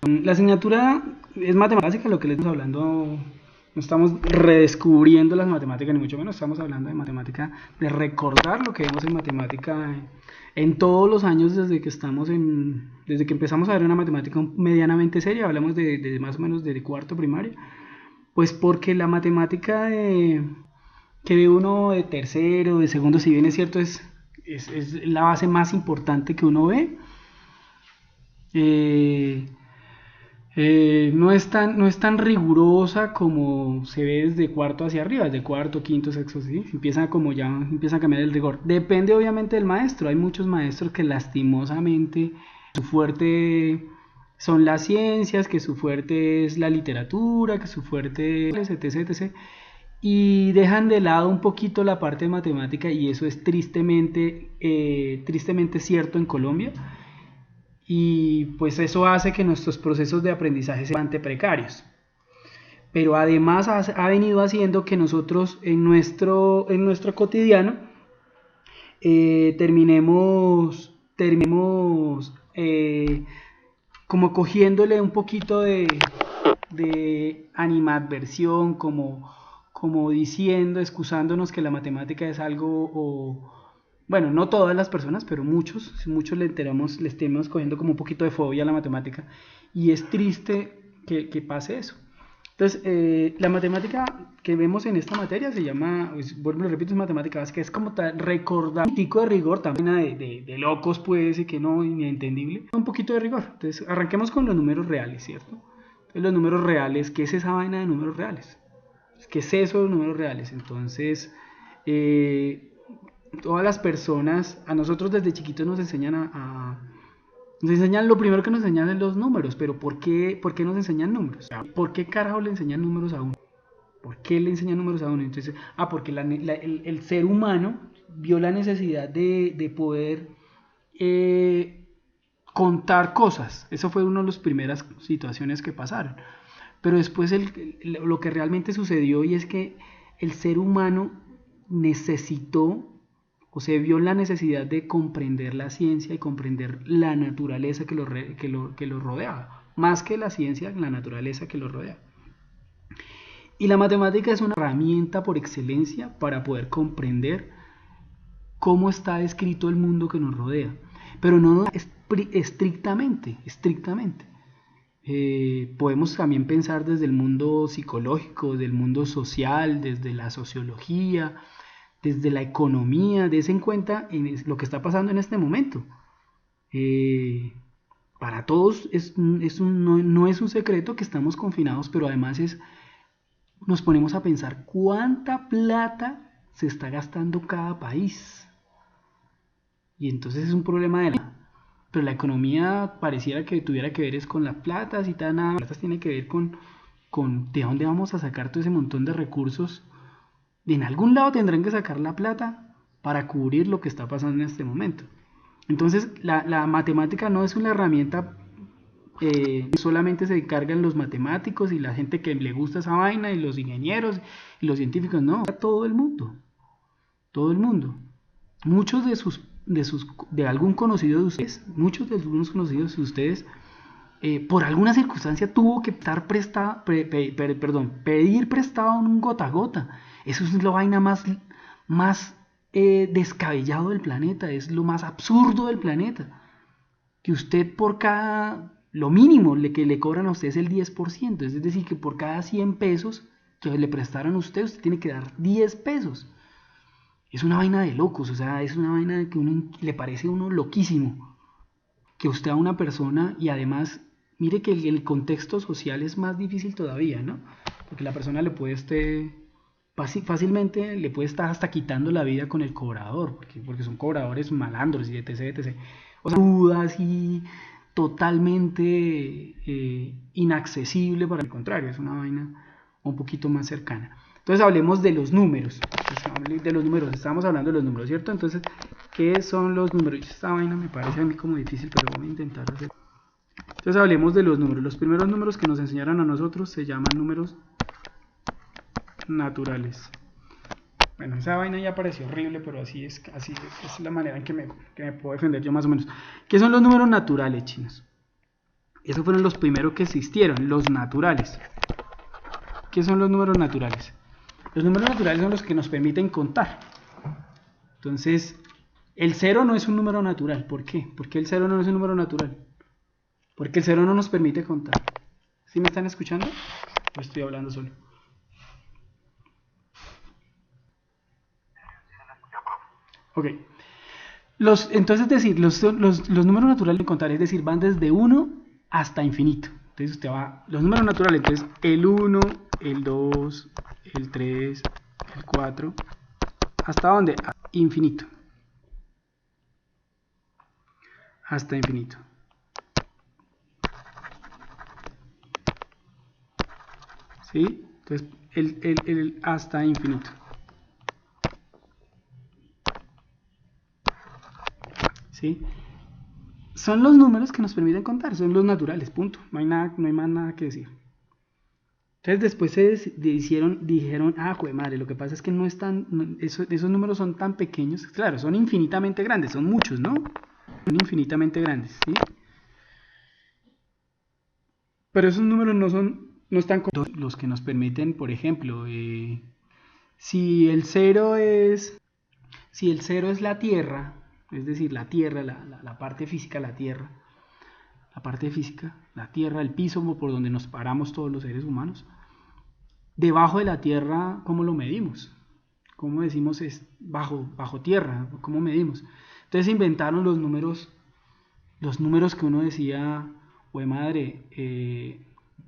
La asignatura es matemática, lo que les estamos hablando. No estamos redescubriendo las matemáticas, ni mucho menos estamos hablando de matemática, de recordar lo que vemos en matemática en todos los años desde que empezamos a ver una matemática medianamente seria, hablamos de más o menos de cuarto primaria, pues porque la matemática que ve uno de tercero, de segundo, si bien es cierto, es la base más importante que uno ve. Eh, no es tan rigurosa como se ve desde cuarto hacia arriba, desde cuarto, quinto, sexto, ¿sí? Empieza a cambiar el rigor. Depende obviamente del maestro. Hay muchos maestros que lastimosamente su fuerte son las ciencias, que su fuerte es la literatura, que su fuerte es etc, etc. Y dejan de lado un poquito la parte de matemática y eso es tristemente cierto en Colombia y pues eso hace que nuestros procesos de aprendizaje sean bastante precarios. Pero además ha venido haciendo que nosotros en nuestro cotidiano terminemos como cogiéndole un poquito de animadversión, como diciendo, excusándonos que la matemática es algo, bueno, no todas las personas, pero muchos les tenemos cogiendo como un poquito de fobia a la matemática y es triste que pase eso. Entonces, la matemática que vemos en esta materia se llama, pues, vuelvo y repito, es matemática básica, es como recordar un poquito de rigor, también de locos pues, y que no, inentendible, un poquito de rigor. Entonces, arranquemos con los números reales, ¿cierto? Entonces, los números reales, ¿qué es esa vaina de números reales? ¿Qué es eso de los números reales? Entonces, todas las personas, a nosotros desde chiquitos nos enseñan nos enseñan, lo primero que nos enseñan es los números, pero ¿por qué nos enseñan números? ¿Por qué carajo le enseñan números a uno? ¿Por qué le enseñan números a uno? Entonces, porque el ser humano vio la necesidad de poder contar cosas. Eso fue una de las primeras situaciones que pasaron. Pero después lo que realmente sucedió y es que el ser humano necesitó o se vio la necesidad de comprender la ciencia y comprender la naturaleza que lo rodeaba, más que la ciencia, la naturaleza que lo rodea. Y la matemática es una herramienta por excelencia para poder comprender cómo está escrito el mundo que nos rodea, pero no estrictamente. Podemos también pensar desde el mundo psicológico, desde el mundo social, desde la sociología, desde la economía, des en cuenta en lo que está pasando en este momento. Para todos no es un secreto que estamos confinados, pero además nos ponemos a pensar cuánta plata se está gastando cada país. Y entonces es un problema pero la economía pareciera que tuviera que ver es con las platas y tal, nada, las platas tiene que ver con de dónde vamos a sacar todo ese montón de recursos. En algún lado tendrán que sacar la plata para cubrir lo que está pasando en este momento. Entonces la matemática no es una herramienta solamente se encargan los matemáticos y la gente que le gusta esa vaina y los ingenieros y los científicos, no, todo el mundo, todo el mundo. Muchos de algún conocido de ustedes, muchos de algunos conocidos de ustedes, por alguna circunstancia tuvo que estar pedir prestado en un gota a gota. Eso es la vaina más descabellado del planeta, es lo más absurdo del planeta. Que usted por lo mínimo que le cobran a usted es el 10%, es decir, que por cada 100 pesos que le prestaron a usted, usted tiene que dar 10 pesos. Es una vaina de locos, o sea, es una vaina que le parece a uno loquísimo. Que usted a una persona, y además, mire que el contexto social es más difícil todavía, ¿no? Porque la persona fácilmente le puede estar hasta quitando la vida con el cobrador, porque son cobradores malandros y etc, etc. O sea, dudas y totalmente inaccesible para el contrario, es una vaina un poquito más cercana. Entonces hablemos de los números. Estamos hablando de los números, ¿cierto? Entonces, ¿qué son los números? Esta vaina me parece a mí como difícil, pero voy a intentar hacer. Entonces hablemos de los números. Los primeros números que nos enseñaron a nosotros se llaman números naturales. Bueno, esa vaina ya pareció horrible, pero así es la manera en que me puedo defender yo más o menos. ¿Qué son los números naturales, chinos? Esos fueron los primeros que existieron, los naturales. ¿Qué son los números naturales? Los números naturales son los que nos permiten contar. Entonces, el 0 no es un número natural. ¿Por qué? ¿Por qué el 0 no es un número natural? Porque el 0 no nos permite contar. ¿Sí me están escuchando? ¿O estoy hablando solo? Ok. Entonces, es decir, los números naturales de contar, es decir, van desde 1 hasta infinito. Entonces usted va, los números naturales, entonces el 1, el 2, el 3, el 4, ¿hasta dónde? Hasta infinito. Hasta infinito. ¿Sí? Entonces, el hasta infinito. ¿Sí? Son los números que nos permiten contar, son los naturales, punto. No hay más nada que decir. Entonces después dijeron, jue madre, lo que pasa es que no están, esos números son tan pequeños, claro, son infinitamente grandes, son muchos, ¿no? Son infinitamente grandes, ¿sí? Pero esos números no están con los que nos permiten, por ejemplo, si el 0 es la Tierra, es decir, la Tierra, la parte física, la Tierra, el piso por donde nos paramos todos los seres humanos, debajo de la Tierra, ¿cómo lo medimos? ¿Cómo decimos es bajo tierra? ¿Cómo medimos? Entonces inventaron los números que uno decía, güey madre,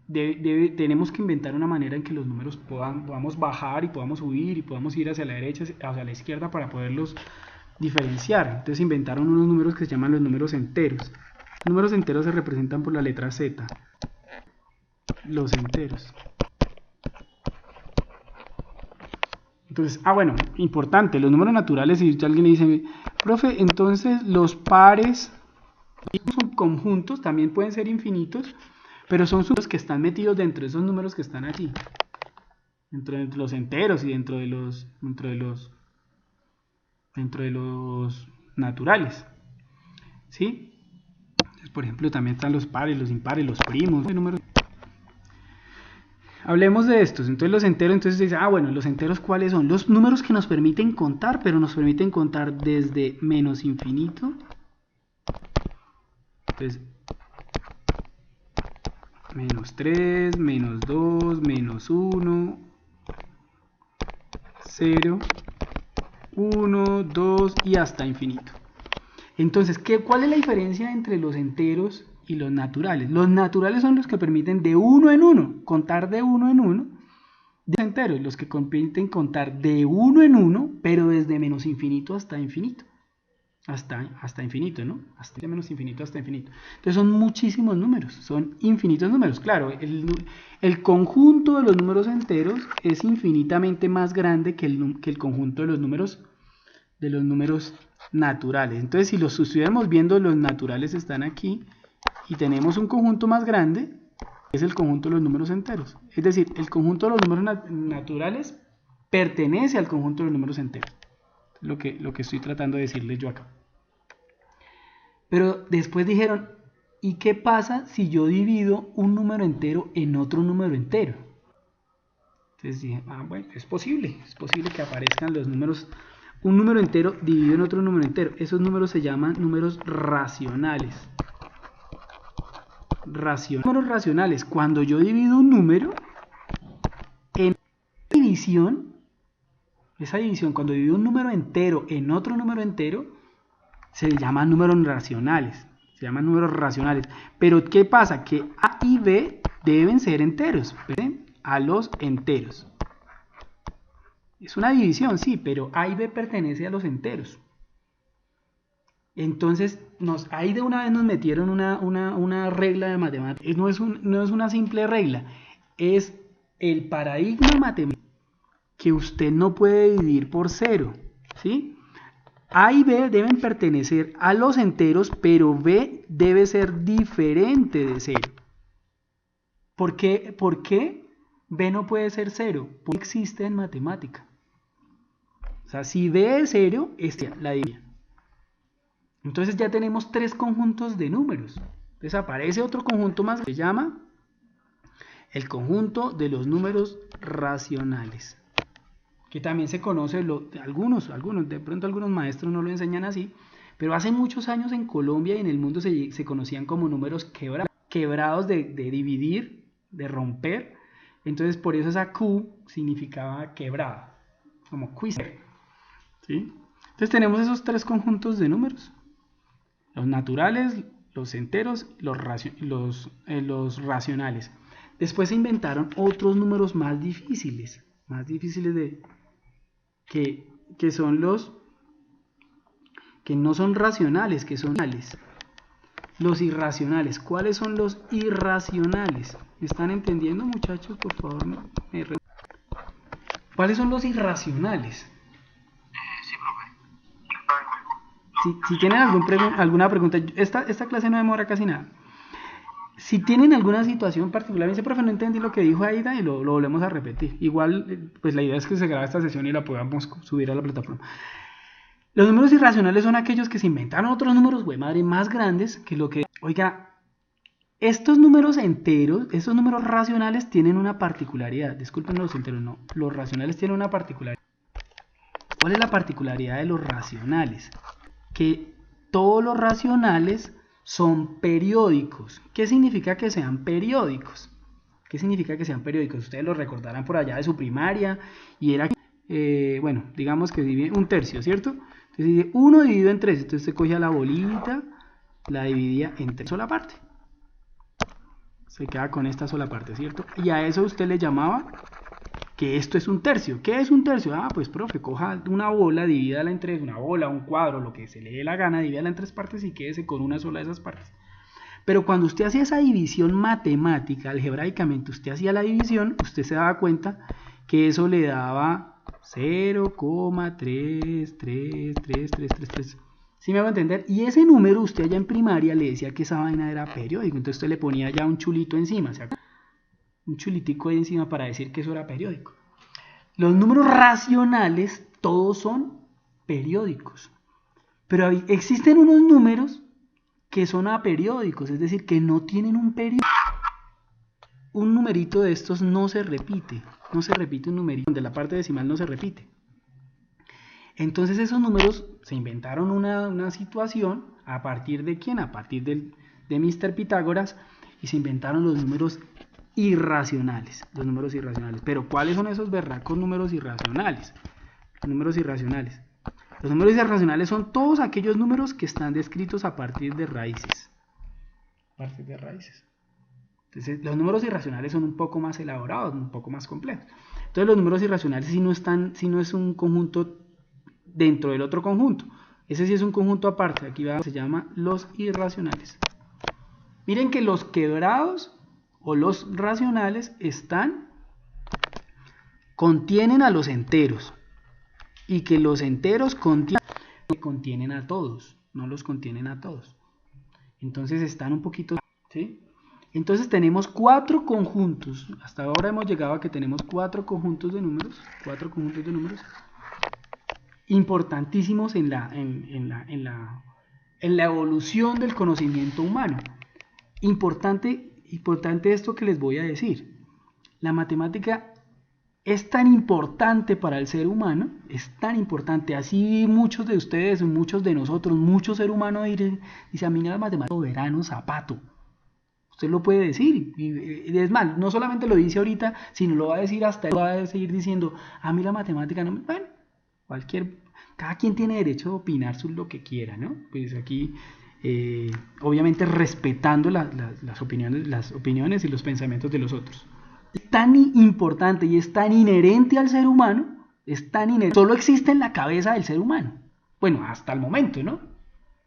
tenemos que inventar una manera en que los números podamos bajar y podamos subir y podamos ir hacia la derecha, hacia la izquierda para poderlos diferenciar. Entonces inventaron unos números que se llaman los números enteros. Los números enteros se representan por la letra Z. Los enteros. Entonces, bueno, importante, los números naturales, si alguien le dice, profe, entonces los pares son conjuntos, también pueden ser infinitos, pero son números que están metidos dentro de esos números que están aquí, dentro de los enteros y dentro de los naturales, ¿sí? Entonces, por ejemplo, también están los pares, los impares, los primos, números. Hablemos de estos. Entonces los enteros, entonces dice, bueno, los enteros ¿cuáles son? Los números que nos permiten contar, pero nos permiten contar desde menos infinito. Entonces, menos 3, menos 2, menos 1, 0, 1, 2 y hasta infinito. Entonces, ¿cuál es la diferencia entre los enteros y los naturales? Los naturales son los que permiten de uno en uno, contar de uno en uno. De enteros, los que permiten contar de uno en uno, pero desde menos infinito hasta infinito. Hasta infinito, ¿no? Hasta menos infinito hasta infinito. Entonces son muchísimos números, son infinitos números. Claro, el conjunto de los números enteros es infinitamente más grande que el conjunto de los números naturales. Entonces, si los estuviéramos viendo, los naturales están aquí y tenemos un conjunto más grande, es el conjunto de los números enteros. Es decir, el conjunto de los números naturales pertenece al conjunto de los números enteros. Lo que estoy tratando de decirles yo acá. Pero después dijeron, ¿y qué pasa si yo divido un número entero en otro número entero? Entonces dije, bueno, es posible que aparezcan los números, un número entero dividido en otro número entero. Esos números se llaman números racionales. Números racionales, cuando yo divido un número, en esa división, cuando divido un número entero en otro número entero, se llaman números racionales. Pero ¿qué pasa? Que A y B deben ser enteros. ¿Ven? A los enteros. Es una división, sí, pero A y B pertenece a los enteros. Entonces, ahí de una vez nos metieron una regla de matemáticas. No es una simple regla, es el paradigma matemático que usted no puede dividir por cero, ¿sí? A y B deben pertenecer a los enteros, pero B debe ser diferente de cero. ¿Por qué B no puede ser cero? Porque existe en matemática. O sea, si B es cero, la división. Entonces ya tenemos tres conjuntos de números. Entonces aparece otro conjunto más que se llama el conjunto de los números racionales, que también se conoce, de pronto algunos maestros no lo enseñan así, pero hace muchos años en Colombia y en el mundo se conocían como números quebrados de dividir, de romper. Entonces por eso esa Q significaba quebrada, como quiser, ¿sí? Entonces tenemos esos tres conjuntos de números: los naturales, los enteros, los racionales. Después se inventaron otros números más difíciles que son los que no son racionales, que son los irracionales. ¿Cuáles son los irracionales? ¿Me están entendiendo, muchachos? Por favor, ¿cuáles son los irracionales? Sí, profe. Si tienen alguna pregunta, esta clase no demora casi nada. Si tienen alguna situación particular, me dice, profe, no entendí lo que dijo Aida, y lo volvemos a repetir. Igual, pues la idea es que se grabe esta sesión y la podamos subir a la plataforma. Los números irracionales son aquellos que se inventaron otros números, güey, madre, más grandes que lo que... Oiga, estos números enteros, estos números racionales tienen una particularidad. Disculpen los enteros, no. Los racionales tienen una particularidad. ¿Cuál es la particularidad de los racionales? Que todos los racionales son periódicos. ¿Qué significa que sean periódicos? ¿Qué significa que sean periódicos? Ustedes lo recordarán por allá de su primaria y era, bueno, digamos que divide un tercio, ¿cierto? Entonces dice 1 dividido en 3, entonces se cogía la bolita, la dividía en 3 sola parte. Se queda con esta sola parte, ¿cierto? Y a eso usted le llamaba que esto es un tercio. ¿Qué es un tercio? Ah, pues profe, coja una bola, divídala en tres, una bola, un cuadro, lo que se le dé la gana, divídala en tres partes y quédese con una sola de esas partes. Pero cuando usted hacía esa división matemática, algebraicamente, usted hacía la división, usted se daba cuenta que eso le daba 0,33333. ¿Sí me va a entender? Y ese número usted allá en primaria le decía que esa vaina era periódico, entonces usted le ponía ya un chulito encima, ¿se acuerda? Un chulitico ahí encima para decir que eso era periódico. Los números racionales todos son periódicos, pero existen unos números que son aperiódicos, es decir, que no tienen un periodo. Un numerito de estos no se repite un numerito, donde la parte decimal no se repite. Entonces esos números se inventaron una situación, ¿a partir de quién? A partir de Mr. Pitágoras, y se inventaron los números irracionales. Pero ¿cuáles son esos berracos números irracionales? Los números irracionales son todos aquellos números que están descritos a partir de raíces. Entonces los números irracionales son un poco más elaborados, un poco más complejos. Entonces los números irracionales si no es un conjunto dentro del otro conjunto. Ese sí es un conjunto aparte. Aquí se llama los irracionales. Miren que los quebrados o los racionales contienen a los enteros, y que los enteros contienen a todos, no los contienen a todos. Entonces están un poquito, ¿sí? Entonces tenemos 4 conjuntos. Hasta ahora hemos llegado a que tenemos 4 conjuntos de números, importantísimos en la evolución del conocimiento humano. Importante esto que les voy a decir. La matemática es tan importante para el ser humano, es tan importante, así muchos de ustedes, muchos de nosotros, muchos seres humanos dice, a mí la matemática verano zapato. Usted lo puede decir, y es más, no solamente lo dice ahorita, sino lo va a decir hasta él, va a seguir diciendo, a mí la matemática no me... Bueno, cada quien tiene derecho a opinar sobre lo que quiera, ¿no? Pues aquí, obviamente respetando las opiniones y los pensamientos de los otros. Es tan importante y es tan inherente al ser humano, solo existe en la cabeza del ser humano. Bueno, hasta el momento, ¿no?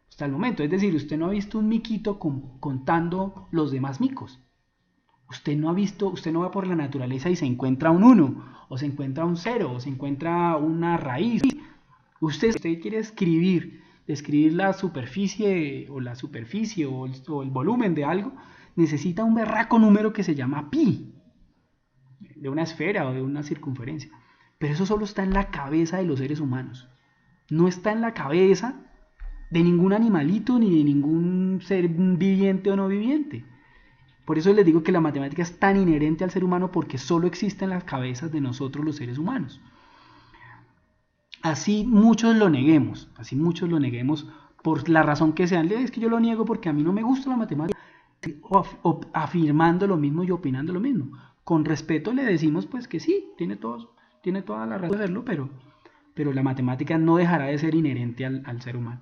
Hasta el momento, es decir, usted no ha visto un miquito contando los demás micos. Usted no va por la naturaleza y se encuentra un 1, o se encuentra un 0, o se encuentra una raíz. Usted quiere describir la superficie o el volumen de algo, necesita un berraco número que se llama pi, de una esfera o de una circunferencia. Pero eso solo está en la cabeza de los seres humanos. No está en la cabeza de ningún animalito ni de ningún ser viviente o no viviente. Por eso les digo que la matemática es tan inherente al ser humano, porque solo existe en las cabezas de nosotros los seres humanos. Así muchos lo neguemos, por la razón que sea. Es que yo lo niego porque a mí no me gusta la matemática, o afirmando lo mismo y opinando lo mismo. Con respeto le decimos pues que sí, tiene toda la razón de hacerlo, pero la matemática no dejará de ser inherente al ser humano.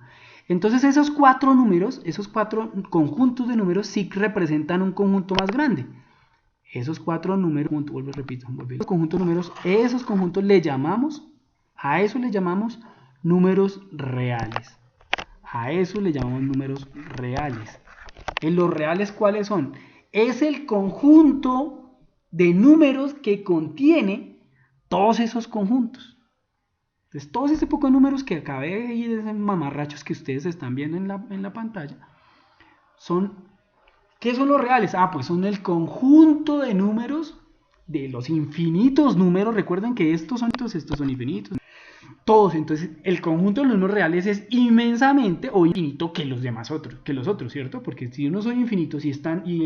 Entonces esos cuatro números, esos cuatro conjuntos de números sí representan un conjunto más grande. Esos cuatro números, los conjuntos de números, esos conjuntos a eso le llamamos números reales. A eso le llamamos números reales. ¿En los reales cuáles son? Es el conjunto de números que contiene todos esos conjuntos. Entonces, todos ese poco de números que acabé de ir, de mamarrachos que ustedes están viendo en la pantalla, ¿qué son los reales? Pues son el conjunto de números, de los infinitos números. Recuerden que estos son infinitos. Todos. Entonces, el conjunto de los números reales es inmensamente o infinito que los otros, ¿cierto? Porque si unos son infinitos y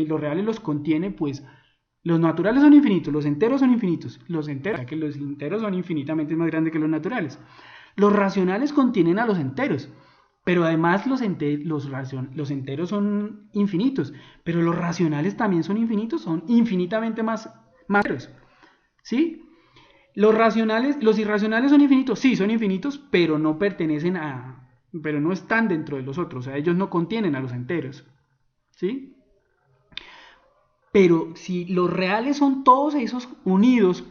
los reales los contiene, pues los naturales son infinitos, los enteros son infinitos, los enteros son infinitamente más grandes que los naturales. Los racionales contienen a los enteros, pero además los enteros son infinitos, pero los racionales también son infinitos, son infinitamente más enteros, ¿sí? Los irracionales son infinitos, sí, son infinitos, pero no están dentro de los otros, o sea, ellos no contienen a los enteros, ¿sí? Pero si los reales son todos esos unidos,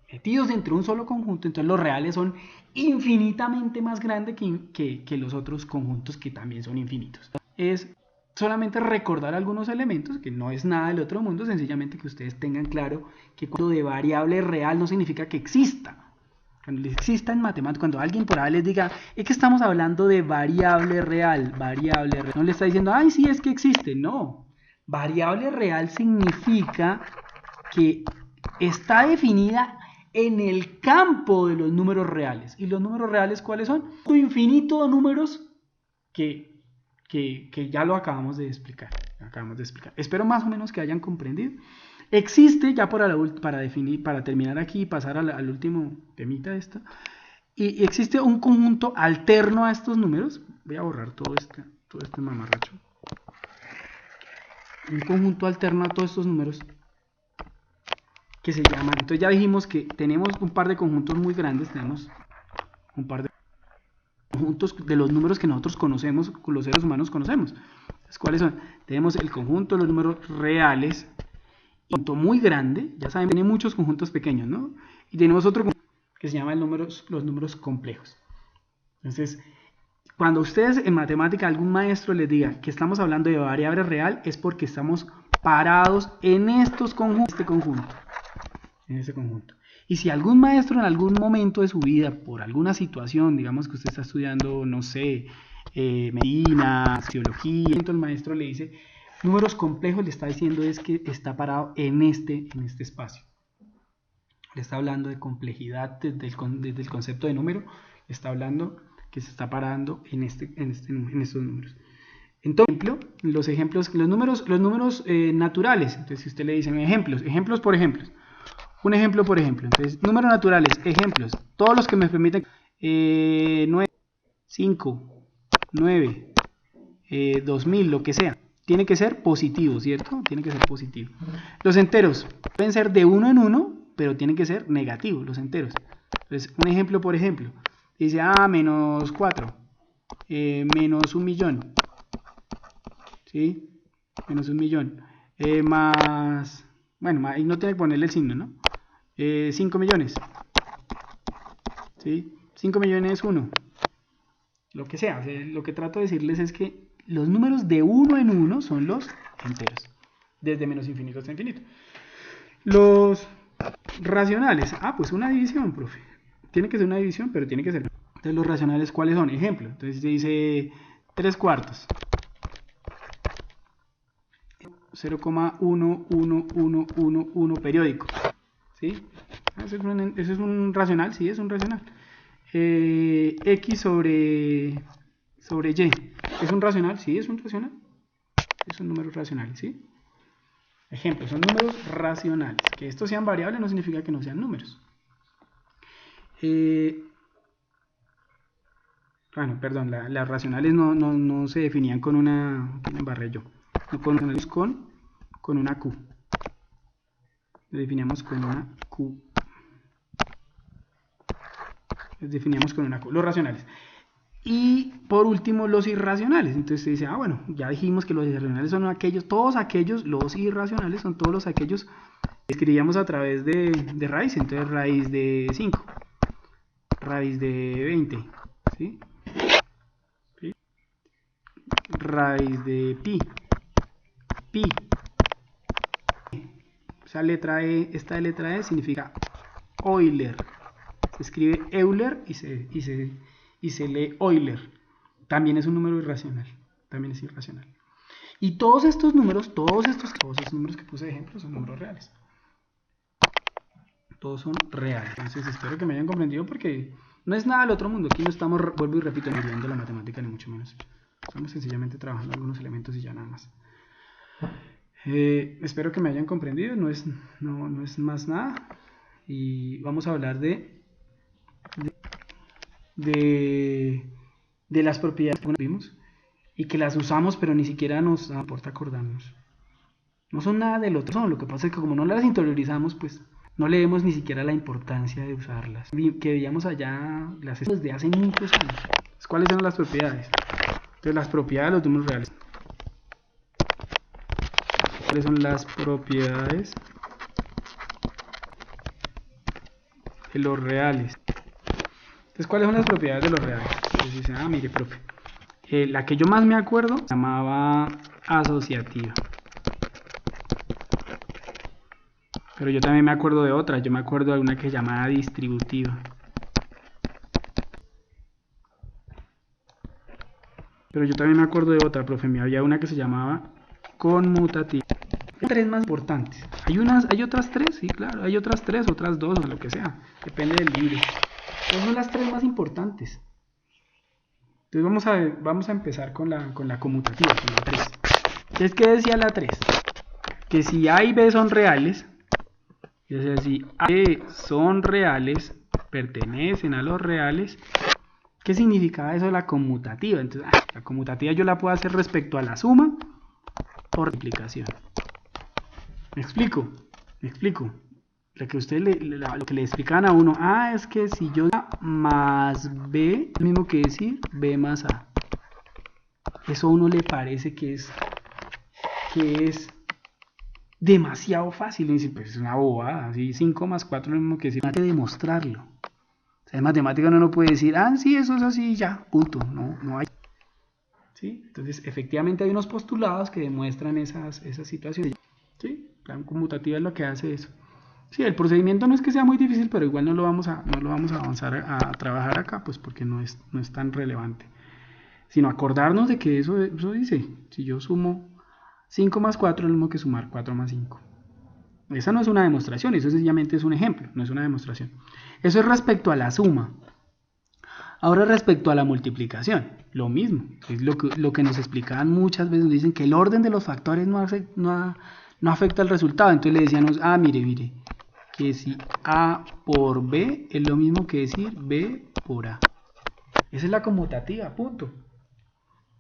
metidos dentro de un solo conjunto, entonces los reales son infinitamente más grandes que los otros conjuntos que también son infinitos. Es solamente recordar algunos elementos, que no es nada del otro mundo, sencillamente que ustedes tengan claro que cuando de variable real no significa que exista. Cuando exista en matemáticas, cuando alguien por ahí les diga, es que estamos hablando de variable real, no le está diciendo, ay, sí, es que existe, no. Variable real significa que está definida en el campo de los números reales. ¿Y los números reales cuáles son? Un infinito de números que ya lo acabamos de explicar. Espero más o menos que hayan comprendido. Existe, ya para terminar aquí y pasar al último temita de esta, y existe un conjunto alterno a estos números. Voy a borrar todo este mamarracho. Un conjunto alterno a todos estos números que se llaman, entonces ya dijimos que tenemos un par de conjuntos muy grandes, tenemos un par de conjuntos de los números que nosotros conocemos, los seres humanos conocemos. Entonces, ¿cuáles son? Tenemos el conjunto de los números reales, un conjunto muy grande, ya saben, tiene muchos conjuntos pequeños, ¿no? Y tenemos otro conjunto que se llama los números complejos. Entonces, cuando ustedes en matemática algún maestro les diga que estamos hablando de variable real, es porque estamos parados en estos conjuntos, en este conjunto. Y si algún maestro en algún momento de su vida, por alguna situación, digamos que usted está estudiando, no sé, medicina, sociología, el maestro le dice números complejos, le está diciendo es que está parado en este espacio. Le está hablando de complejidad desde el concepto de número, le está hablando que se está parando en estos números. Entonces, los números naturales. Entonces, si usted le dicen ejemplos por ejemplos. Un ejemplo por ejemplo. Entonces, números naturales, ejemplos. Todos los que me permiten 9, 5, 9, 2000, lo que sea. Tiene que ser positivo, ¿cierto? Tiene que ser positivo. Los enteros pueden ser de 1 en 1, pero tienen que ser negativos los enteros. Entonces, un ejemplo por ejemplo. Dice, menos 4, menos 1.000.000. ¿Sí? Menos 1.000.000. Más, bueno, ahí no tiene que ponerle el signo, ¿no? 5 millones. ¿Sí? 5 millones 1. Lo que sea. O sea, lo que trato de decirles es que los números de 1 en 1 son los enteros. Desde menos infinito hasta infinito. Los racionales. Pues una división, profe. Tiene que ser una división, pero tiene que ser. Entonces, los racionales, ¿cuáles son? Ejemplo. Entonces, se dice 3/4. 0,1111 periódico. ¿Sí? Ese es un racional, sí, es un racional. X sobre sobre y. ¿Es un racional? Sí, es un racional. Son números racionales, ¿sí? Ejemplo, son números racionales. Que estos sean variables no significa que no sean números. Bueno, perdón, las racionales no se definían con una... Me embarré yo. No con una Q. Lo definíamos con una Q. Los definíamos con una Q. Los racionales. Y por último, los irracionales. Entonces se dice, bueno, ya dijimos que los irracionales son aquellos, todos aquellos, los irracionales son todos los aquellos que escribíamos a través de raíz. Entonces, raíz de 5, raíz de 20, ¿sí? ¿Sí? Raíz de pi. Esta letra E significa Euler. Se escribe Euler y se lee Euler. También es un número irracional. También es irracional. Y todos estos números, todos estos números que puse de ejemplo son números reales. Todos son reales. Entonces espero que me hayan comprendido porque no es nada del otro mundo. Aquí no estamos, vuelvo y repito, estudiando la matemática ni mucho menos. Estamos sencillamente trabajando algunos elementos y ya nada más. Espero que me hayan comprendido. No es más nada. Y vamos a hablar de las propiedades que vimos y que las usamos pero ni siquiera nos aporta acordarnos. No son nada del otro, lo que pasa es que como no las interiorizamos, pues no le vemos ni siquiera la importancia de usarlas. Que veíamos allá las desde hace muchos años. ¿Cuáles eran las propiedades? Entonces las propiedades de los números reales. ¿Cuáles son las propiedades de los reales? Entonces, ¿cuáles son las propiedades de los reales? Entonces dicen, mire, profe. La que yo más me acuerdo se llamaba asociativa. Pero yo también me acuerdo de otra. Yo me acuerdo de una que se llamaba distributiva. Pero yo también me acuerdo de otra, profe. Había una que se llamaba conmutativa. Hay tres más importantes. Hay otras tres, sí, claro. Hay otras tres, otras dos, o lo que sea. Depende del libro. Esas son las tres más importantes. Entonces vamos a empezar con la conmutativa, con la 3. Entonces, ¿qué decía la 3? Que si A y B son reales, es decir, A y B son reales, pertenecen a los reales, ¿qué significaba eso de la conmutativa? Entonces, la conmutativa yo la puedo hacer respecto a la suma o multiplicación. ¿Me explico? Lo que le explicaban a uno, es que si yo A más B, es lo mismo que decir B más A. Eso a uno le parece que es demasiado fácil. Y dice, pues es una bobada, así 5 más 4 es lo mismo que decir, hay que demostrarlo. O sea, en matemática uno no puede decir, sí, eso es así, ya, punto. No hay. ¿Sí? Entonces, efectivamente hay unos postulados que demuestran esas situaciones. ¿Sí? La conmutativa es lo que hace eso. Sí, el procedimiento no es que sea muy difícil, pero igual no lo vamos a avanzar a trabajar acá, pues porque no es tan relevante. Sino acordarnos de que eso dice, si yo sumo 5 más 4 es lo mismo que sumar 4 más 5. Esa no es una demostración, eso sencillamente es un ejemplo, no es una demostración. Eso es respecto a la suma. Ahora respecto a la multiplicación, lo mismo. Es lo que nos explicaban muchas veces, nos dicen que el orden de los factores no afecta al resultado. Entonces le decíamos, mire, que si A por B es lo mismo que decir B por A. Esa es la conmutativa, punto.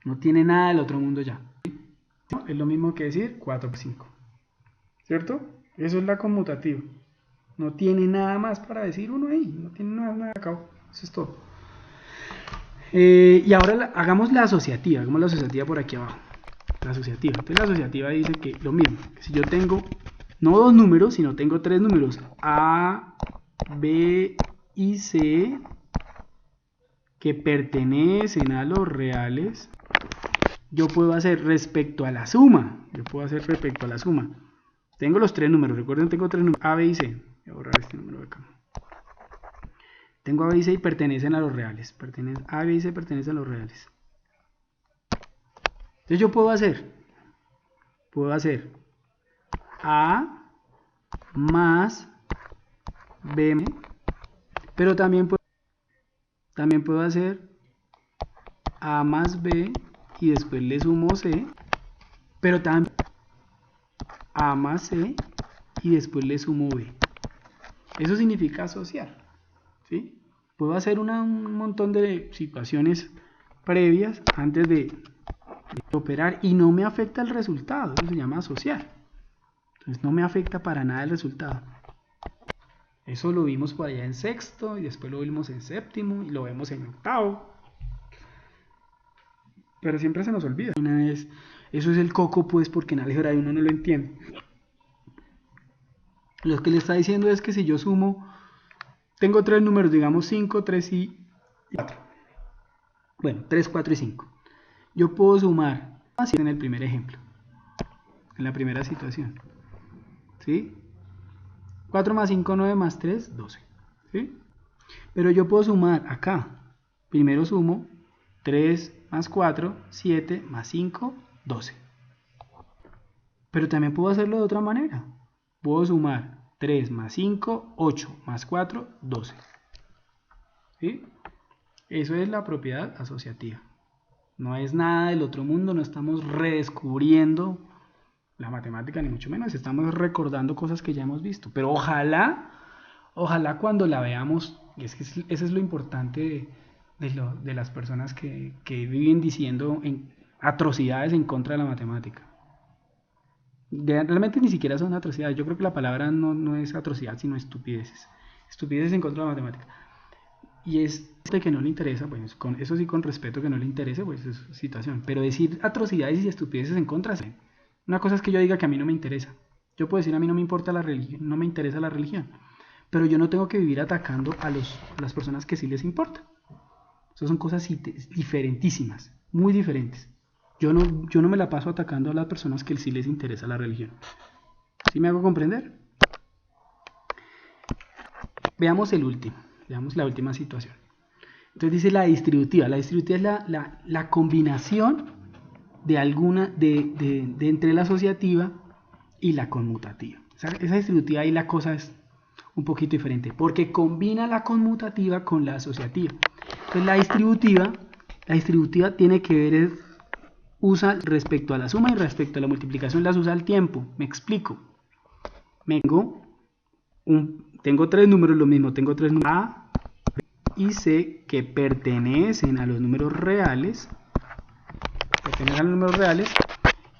No tiene nada del otro mundo ya. Es lo mismo que decir 4 por 5. ¿Cierto? Eso es la conmutativa. No tiene nada más para decir uno ahí. No tiene nada acá. Eso es todo. Y ahora hagamos la asociativa. Hagamos la asociativa por aquí abajo. La asociativa. Entonces la asociativa dice que lo mismo. Que si yo tengo no dos números, sino tengo tres números. A, B y C que pertenecen a los reales, yo puedo hacer respecto a la suma. Tengo los tres números. Recuerden, tengo tres números. A, B y C. Voy a borrar este número de acá. Tengo A, B y C y pertenecen a los reales. A, B y C pertenecen a los reales. Entonces yo puedo hacer A más B, pero también puedo hacer A más B y después le sumo C, pero también A más C y después le sumo B. Eso significa asociar, ¿sí? Puedo hacer un montón de situaciones previas antes de operar y no me afecta el resultado. Eso se llama asociar. Entonces no me afecta para nada el resultado. Eso lo vimos por allá en sexto y después lo vimos en séptimo y lo vemos en octavo. Pero siempre se nos olvida. Eso es el coco, pues, porque en álgebra uno no lo entiende. Lo que le está diciendo es que si yo sumo, tengo tres números, digamos 5, 3 y 4. Bueno, 3, 4 y 5. Yo puedo sumar, así en el primer ejemplo, en la primera situación. ¿Sí? 4 más 5, 9 más 3, 12. ¿Sí? Pero yo puedo sumar acá. Primero sumo 3 más 4, 7 más 5, 12. Pero también puedo hacerlo de otra manera. Puedo sumar 3 más 5, 8 más 4, 12. ¿Sí? Eso es la propiedad asociativa. No es nada del otro mundo, no estamos redescubriendo la matemática ni mucho menos, estamos recordando cosas que ya hemos visto. Pero ojalá cuando la veamos, y es que eso es lo importante de las personas que viven diciendo atrocidades en contra de la matemática. Realmente ni siquiera son atrocidades, yo creo que la palabra no es atrocidad, sino estupideces. Estupideces en contra de la matemática. Y es de que no le interesa, pues eso sí, con respeto, que no le interese, pues es su situación. Pero decir atrocidades y estupideces en contra, ¿sí? Una cosa es que yo diga que a mí no me interesa. Yo puedo decir a mí no me importa la religión, no me interesa la religión. Pero yo no tengo que vivir atacando a las personas que sí les importa. Esas son cosas diferentísimas, muy diferentes. Yo no me la paso atacando a las personas que sí les interesa la religión. ¿Sí me hago comprender? Veamos el último. Veamos la última situación. Entonces dice la distributiva. La distributiva es la combinación de alguna de entre la asociativa y la conmutativa. Esa distributiva ahí la cosa es un poquito diferente porque combina la conmutativa con la asociativa. Entonces la distributiva tiene que ver, usa respecto a la suma y respecto a la multiplicación las usa al tiempo. Me explico. Tengo tres números, lo mismo, tengo tres números A y C que pertenecen a los números reales,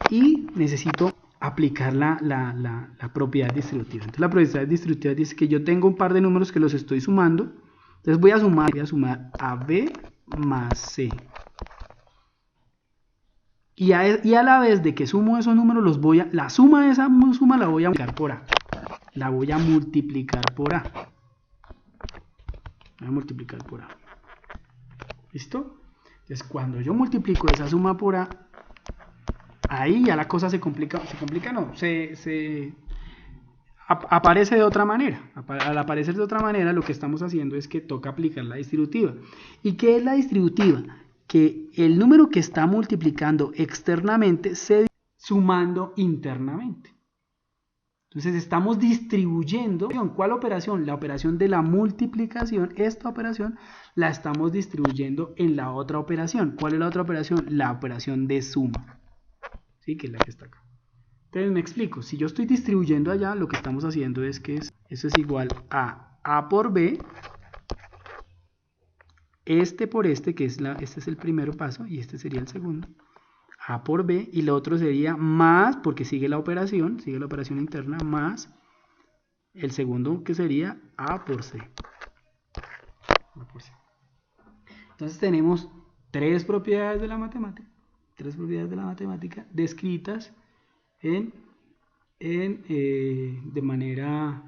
y necesito aplicar la propiedad distributiva. Entonces la propiedad distributiva dice que yo tengo un par de números que los estoy sumando, entonces voy a sumar a B más C. Y a la vez de que sumo esos números, la suma de esa suma la voy a multiplicar por A. La voy a multiplicar por A. ¿Listo? Entonces cuando yo multiplico esa suma por A, ahí ya la cosa se complica no, aparece de otra manera. Al aparecer de otra manera, lo que estamos haciendo es que toca aplicar la distributiva. ¿Y qué es la distributiva? Que el número que está multiplicando externamente se sumando internamente. Entonces estamos distribuyendo. ¿Cuál operación? La operación de la multiplicación. Esta operación la estamos distribuyendo en la otra operación. ¿Cuál es la otra operación? La operación de suma. ¿Sí? Que es la que está acá. Entonces me explico. Si yo estoy distribuyendo allá, lo que estamos haciendo es que eso es igual a A por B. Este por este, que este es el primer paso y este sería el segundo. A por B, y lo otro sería más, porque sigue la operación interna, más el segundo, que sería A por C. Entonces tenemos tres propiedades de la matemática descritas de manera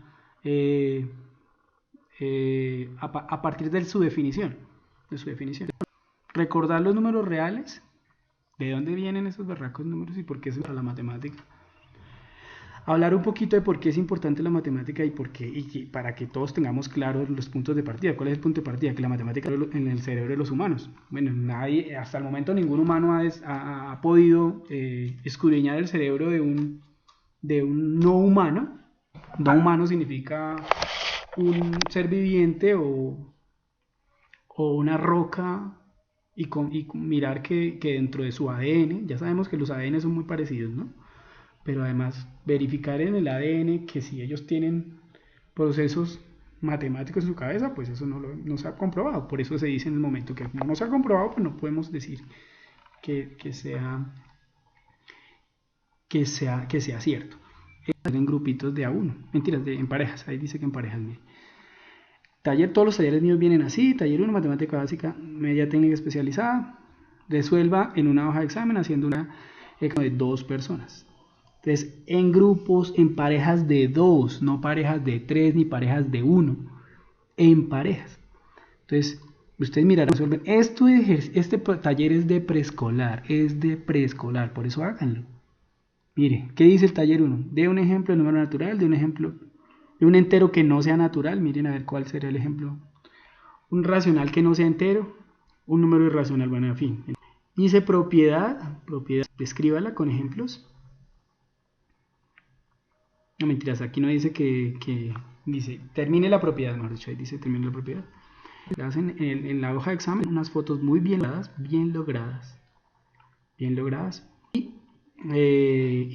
a partir de su definición. Recordar los números reales. ¿De dónde vienen esos berracos números y por qué es para la matemática? Hablar un poquito de por qué es importante la matemática y para que todos tengamos claros los puntos de partida. ¿Cuál es el punto de partida? Que la matemática en el cerebro de los humanos. Bueno, hasta el momento ningún humano ha podido escudriñar el cerebro de un no humano. No humano significa un ser viviente o una roca y mirar que dentro de su ADN, ya sabemos que los ADN son muy parecidos, ¿no? Pero además verificar en el ADN que si ellos tienen procesos matemáticos en su cabeza, pues eso no se ha comprobado. Por eso se dice en el momento que no se ha comprobado, pues no podemos decir que sea cierto. En grupitos de a uno, mentiras, en parejas, ahí dice que en parejas. Todos los talleres míos vienen así: taller 1, matemática básica, media técnica especializada, resuelva en una hoja de examen haciendo una de 2 personas. Entonces, en grupos, en parejas de 2, no parejas de 3 ni parejas de 1, en parejas. Entonces, ustedes mirarán, resuelven. Este taller es de preescolar, por eso háganlo. Mire, ¿qué dice el taller 1? De un ejemplo de número natural, de un ejemplo de un entero que no sea natural. Miren a ver cuál sería el ejemplo. Un racional que no sea entero, un número irracional, bueno, en fin. Dice propiedad, descríbala con ejemplos. No, mentiras, aquí no dice que dice termine la propiedad, mejor dicho, ahí dice termine la propiedad. Hacen en la hoja de examen unas fotos muy bien logradas, y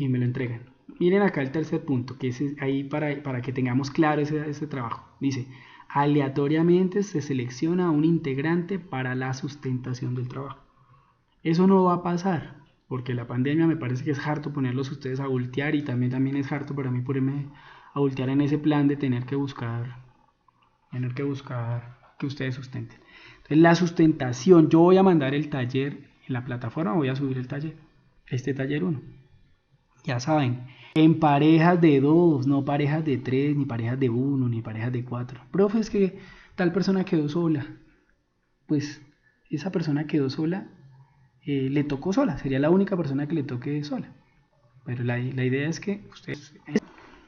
me lo entregan. Miren acá el tercer punto, que es ahí para que tengamos claro ese trabajo. Dice, aleatoriamente se selecciona un integrante para la sustentación del trabajo. Eso no va a pasar, porque la pandemia me parece que es harto ponerlos ustedes a voltear, y también es harto para mí ponerme a voltear en ese plan de tener que buscar que ustedes sustenten. Entonces, la sustentación, yo voy a mandar el taller en la plataforma, voy a subir el taller, este taller 1. Ya saben, en parejas de 2, no parejas de 3, ni parejas de 1, ni parejas de 4. Profe, es que tal persona quedó sola. Pues esa persona quedó sola, le tocó sola, sería la única persona que le toque sola. Pero la idea es que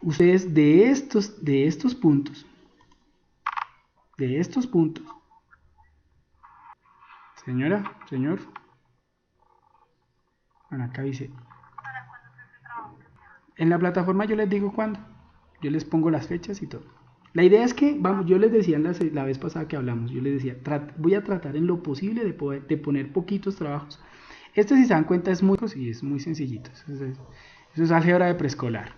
ustedes de estos puntos, señora, señor, bueno, acá dice, en la plataforma yo les digo cuándo, yo les pongo las fechas y todo. La idea es que, vamos, yo les decía la vez pasada que hablamos, yo les decía, voy a tratar en lo posible de poner poquitos trabajos. Este, si se dan cuenta, es muy sencillito. Eso es álgebra de preescolar.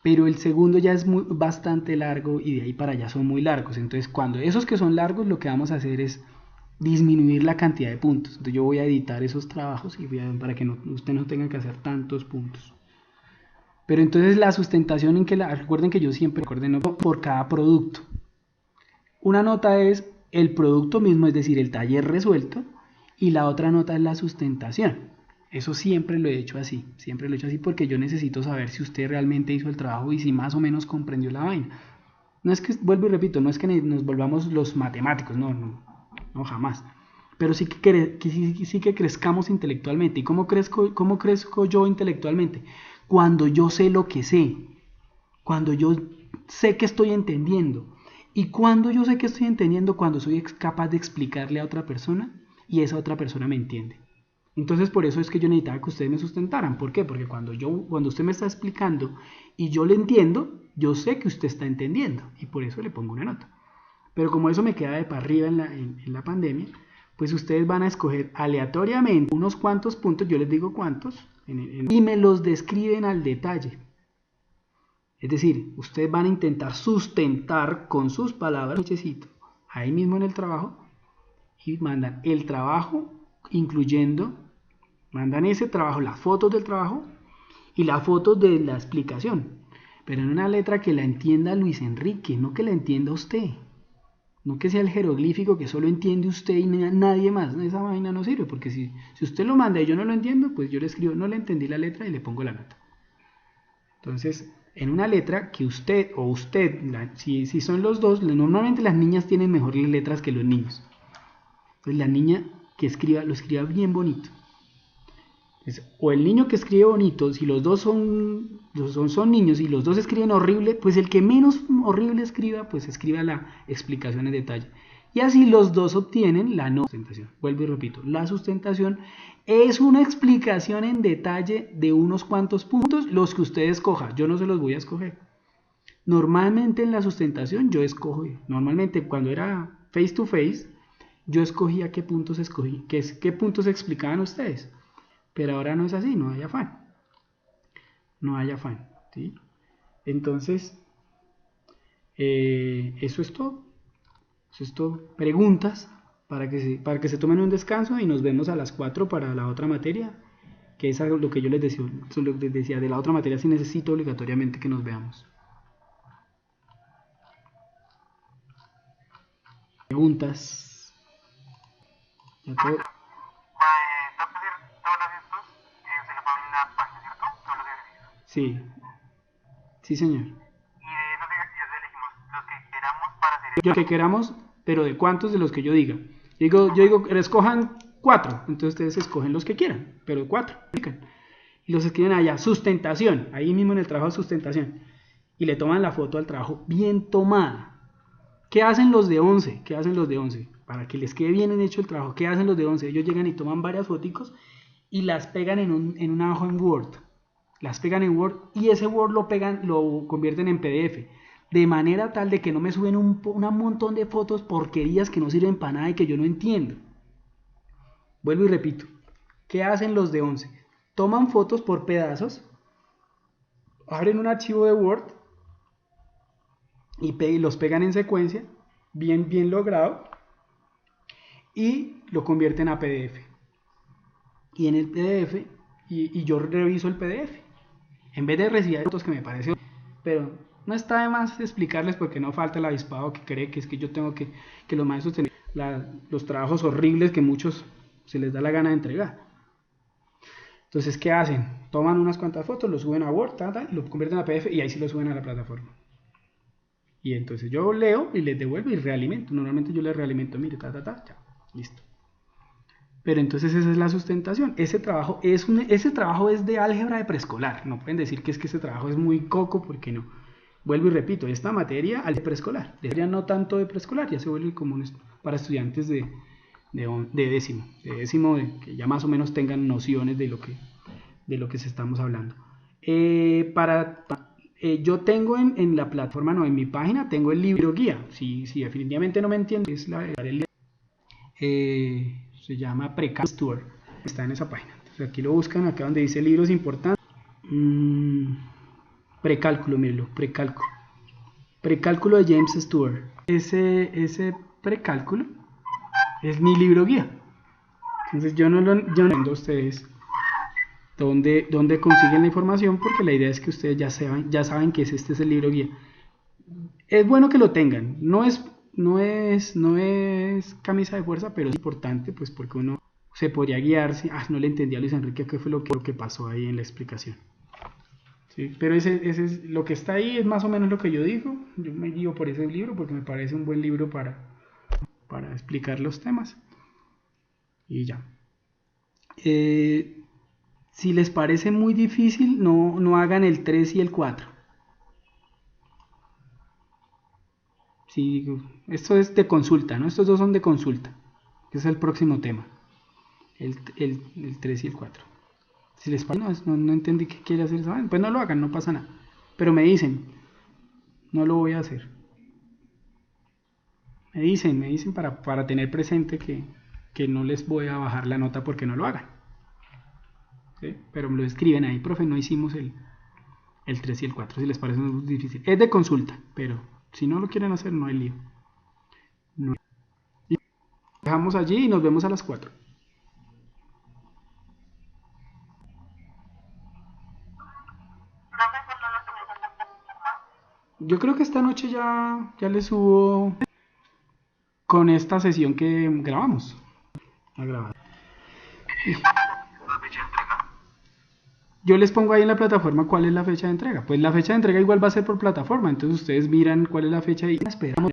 Pero el segundo ya es bastante largo, y de ahí para allá son muy largos. Entonces, cuando esos que son largos, lo que vamos a hacer es disminuir la cantidad de puntos. Entonces, yo voy a editar esos trabajos para que usted no tenga que hacer tantos puntos. Pero entonces la sustentación recuerden que yo siempre recuerden por cada producto. Una nota es el producto mismo, es decir, el taller resuelto, y la otra nota es la sustentación. Eso siempre lo he hecho así, porque yo necesito saber si usted realmente hizo el trabajo y si más o menos comprendió la vaina. No es que, vuelvo y repito, no es que nos volvamos los matemáticos, no, jamás. Pero sí que crezcamos intelectualmente. ¿Y cómo crezco yo intelectualmente? Cuando yo sé lo que sé, cuando yo sé que estoy entendiendo. Y cuando yo sé que estoy entendiendo, cuando soy capaz de explicarle a otra persona y esa otra persona me entiende. Entonces, por eso es que yo necesitaba que ustedes me sustentaran. ¿Por qué? Porque cuando usted me está explicando y yo le entiendo, yo sé que usted está entendiendo, y por eso le pongo una nota. Pero como eso me queda de para arriba en la pandemia, pues ustedes van a escoger aleatoriamente unos cuantos puntos, yo les digo cuántos, y me los describen al detalle. Es decir, ustedes van a intentar sustentar con sus palabras ahí mismo en el trabajo, y mandan el trabajo mandan ese trabajo, las fotos del trabajo y las fotos de la explicación, pero en una letra que la entienda Luis Enrique, no que la entienda usted, no que sea el jeroglífico que solo entiende usted y nadie más. Esa vaina no sirve, porque si usted lo manda y yo no lo entiendo, pues yo le escribo, no le entendí la letra, y le pongo la nota. Entonces, en una letra que usted, si son los dos, normalmente las niñas tienen mejores letras que los niños. Entonces la niña que lo escriba bien bonito. O el niño que escribe bonito, si los dos son niños y los dos escriben horrible, pues el que menos horrible escriba, pues escriba la explicación en detalle. Y así los dos obtienen la no sustentación. Vuelvo y repito, la sustentación es una explicación en detalle de unos cuantos puntos, los que usted escoja. Yo no se los voy a escoger. Normalmente en la sustentación yo escojo, normalmente cuando era face to face, yo escogía qué puntos qué puntos explicaban ustedes. Pero ahora no es así, no hay afán. No hay afán, ¿sí? Entonces, eso es todo. Eso es todo. Preguntas para que se tomen un descanso y nos vemos a las 4 para la otra materia, que es lo que yo les decía de la otra materia, si necesito obligatoriamente que nos veamos. Preguntas. Ya todo. Sí, sí señor. Lo que queramos, pero de cuántos de los que yo diga. Yo digo, escojan 4, entonces ustedes escogen los que quieran, pero 4. Y los escriben allá, sustentación, ahí mismo en el trabajo de sustentación. Y le toman la foto al trabajo bien tomada. ¿Qué hacen los de 11? ¿Qué hacen los de 11? Para que les quede bien hecho el trabajo. ¿Qué hacen los de 11? Ellos llegan y toman varias foticos y las pegan en una hoja en Word. Las pegan en Word y ese Word lo convierten en PDF. De manera tal de que no me suben un montón de fotos porquerías que no sirven para nada y que yo no entiendo. Vuelvo y repito. ¿Qué hacen los de 11? Toman fotos por pedazos, abren un archivo de Word y los pegan en secuencia, bien logrado, y lo convierten a PDF. Y en el PDF, y yo reviso el PDF. En vez de recibir fotos que me parecen, pero no está de más explicarles porque no falta el avispado que cree que es que yo tengo que los maestros tengan los trabajos horribles que muchos se les da la gana de entregar. Entonces, ¿qué hacen? Toman unas cuantas fotos, lo suben a Word, lo convierten a PDF y ahí sí lo suben a la plataforma. Y entonces yo leo y les devuelvo y realimento. Normalmente yo les realimento, mire, ya, listo. Pero entonces esa es la sustentación. Ese trabajo es de álgebra de preescolar. No pueden decir que es que ese trabajo es muy coco, porque no. Vuelvo y repito, esta materia al de preescolar. Ya no tanto de preescolar, ya se vuelve común para estudiantes de décimo, que ya más o menos tengan nociones de lo que se estamos hablando. Yo tengo en la plataforma, no, en mi página tengo el libro guía. Si definitivamente no me entienden, es el libro. Se llama Precalculus, está en esa página. Entonces aquí lo buscan, acá donde dice libros importantes. Precálculo, mírenlo, precálculo de James Stewart. Ese precálculo es mi libro guía. Entonces yo no entiendo a ustedes dónde consiguen la información, porque la idea es que ustedes ya saben que este es el libro guía. Es bueno que lo tengan, no es camisa de fuerza, pero es importante, pues porque uno se podría guiar si no le entendía a Luis Enrique qué fue lo que pasó ahí en la explicación. ¿Sí? Pero ese es lo que está ahí, es más o menos lo que yo digo. Yo me guío por ese libro porque me parece un buen libro para explicar los temas. Y ya. Si les parece muy difícil, no hagan el 3 y el 4. Sí, esto es de consulta, ¿no? Estos dos son de consulta, que es el próximo tema, el 3 y el 4. Si les parece, no entendí qué quiere hacer, ¿saben? Pues no lo hagan, no pasa nada. Pero me dicen, no lo voy a hacer. Me dicen para tener presente que no les voy a bajar la nota porque no lo hagan. ¿Sí? Pero me lo escriben ahí, profe, no hicimos el 3 y el 4, si les parece muy difícil. Es de consulta, pero si no lo quieren hacer, no hay lío. No. Y dejamos allí y nos vemos a las 4. Yo creo que esta noche ya les subo con esta sesión que grabamos. A grabar. Yo les pongo ahí en la plataforma cuál es la fecha de entrega. Pues la fecha de entrega igual va a ser por plataforma. Entonces ustedes miran cuál es la fecha y esperamos